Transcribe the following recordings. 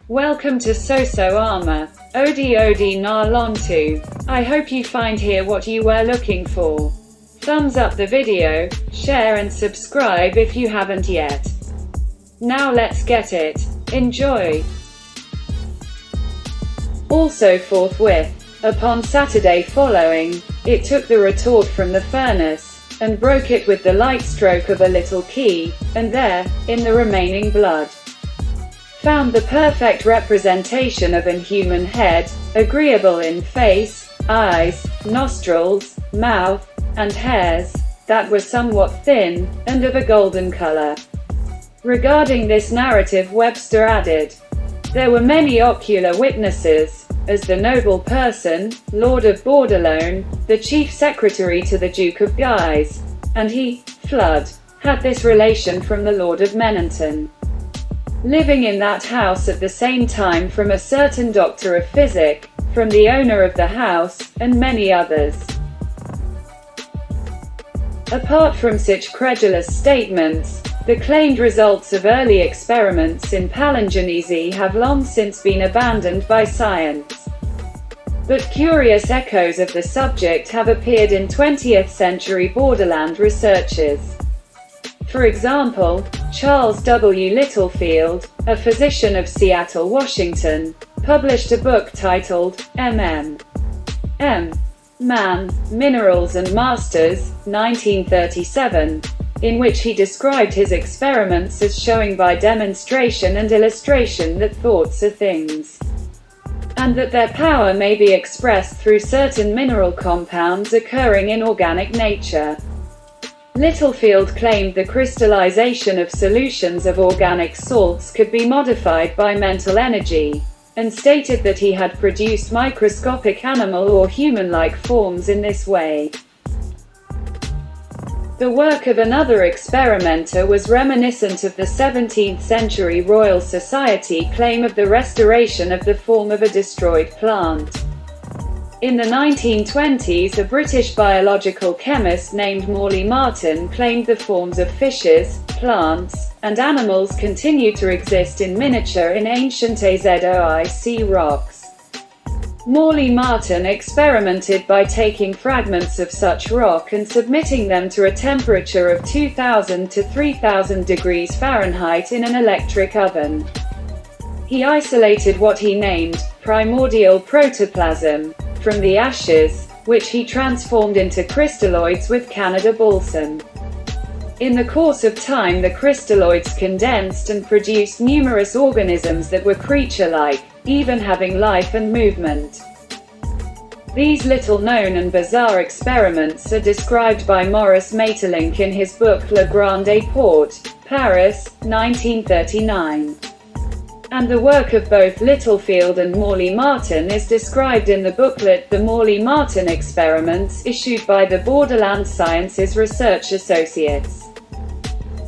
Welcome to AmA Media.2.0. I hope you find here what you were looking for. Thumbs up the video, share and subscribe if you haven't yet. Now let's get it. Enjoy. Also forthwith, upon Saturday following, it took the retort from the furnace, and broke it with the light stroke of a little key, and there, in the remaining blood, found the perfect representation of an human head, agreeable in face, eyes, nostrils, mouth, and hairs, that were somewhat thin, and of a golden color. Regarding this narrative Webster added, there were many ocular witnesses, as the noble person, Lord of Bordelone, the chief secretary to the Duke of Guise, and he, Flood, had this relation from the Lord of Menonton, living in that house at the same time, from a certain doctor of physic, from the owner of the house, and many others. Apart from such credulous statements, the claimed results of early experiments in palingenesy have long since been abandoned by science. But curious echoes of the subject have appeared in 20th century borderland researches. For example, Charles W. Littlefield, a physician of Seattle, Washington, published a book titled AmA Man, Minerals and Masters, 1937, in which he described his experiments as showing by demonstration and illustration that thoughts are things, and that their power may be expressed through certain mineral compounds occurring in organic nature. Littlefield claimed the crystallization of solutions of organic salts could be modified by mental energy, and stated that he had produced microscopic animal or human-like forms in this way. The work of another experimenter was reminiscent of the 17th century Royal Society claim of the restoration of the form of a destroyed plant. In the 1920s, a British biological chemist named Morley Martin claimed the forms of fishes, plants, and animals continued to exist in miniature in ancient Azoic rocks. Morley Martin experimented by taking fragments of such rock and submitting them to a temperature of 2000 to 3000 degrees Fahrenheit in an electric oven. He isolated what he named primordial protoplasm from the ashes, which he transformed into crystalloids with Canada balsam. In the course of time, the crystalloids condensed and produced numerous organisms that were creature-like, even having life and movement. These little-known and bizarre experiments are described by Maurice Maeterlinck in his book Le Grand Apport, Paris, 1939. And the work of both Littlefield and Morley Martin is described in the booklet The Morley Martin Experiments, issued by the Borderland Sciences Research Associates.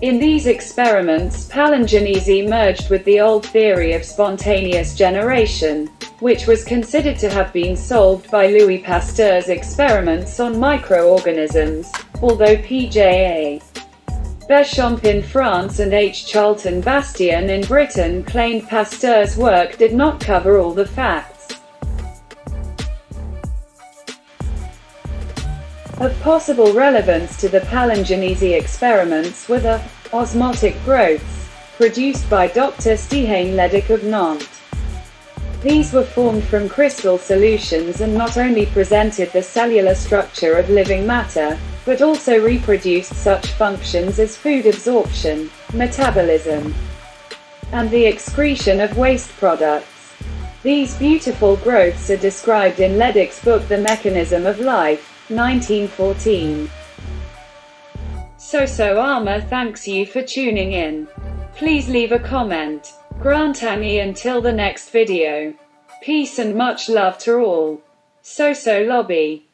In these experiments, palingenesy merged with the old theory of spontaneous generation, which was considered to have been solved by Louis Pasteur's experiments on microorganisms, although P.J.A. Béchamp in France and H. Charlton Bastian in Britain claimed Pasteur's work did not cover all the facts. Of possible relevance to the palingenesy experiments were the osmotic growths produced by Dr. Stijn Ledick of Nantes. These were formed from crystal solutions and not only presented the cellular structure of living matter, but also reproduced such functions as food absorption, metabolism, and the excretion of waste products. These beautiful growths are described in Ledick's book The Mechanism of Life, 1914. AmA thanks you for tuning in. Please leave a comment. Grant AmA until the next video. Peace and much love to all. Lobby.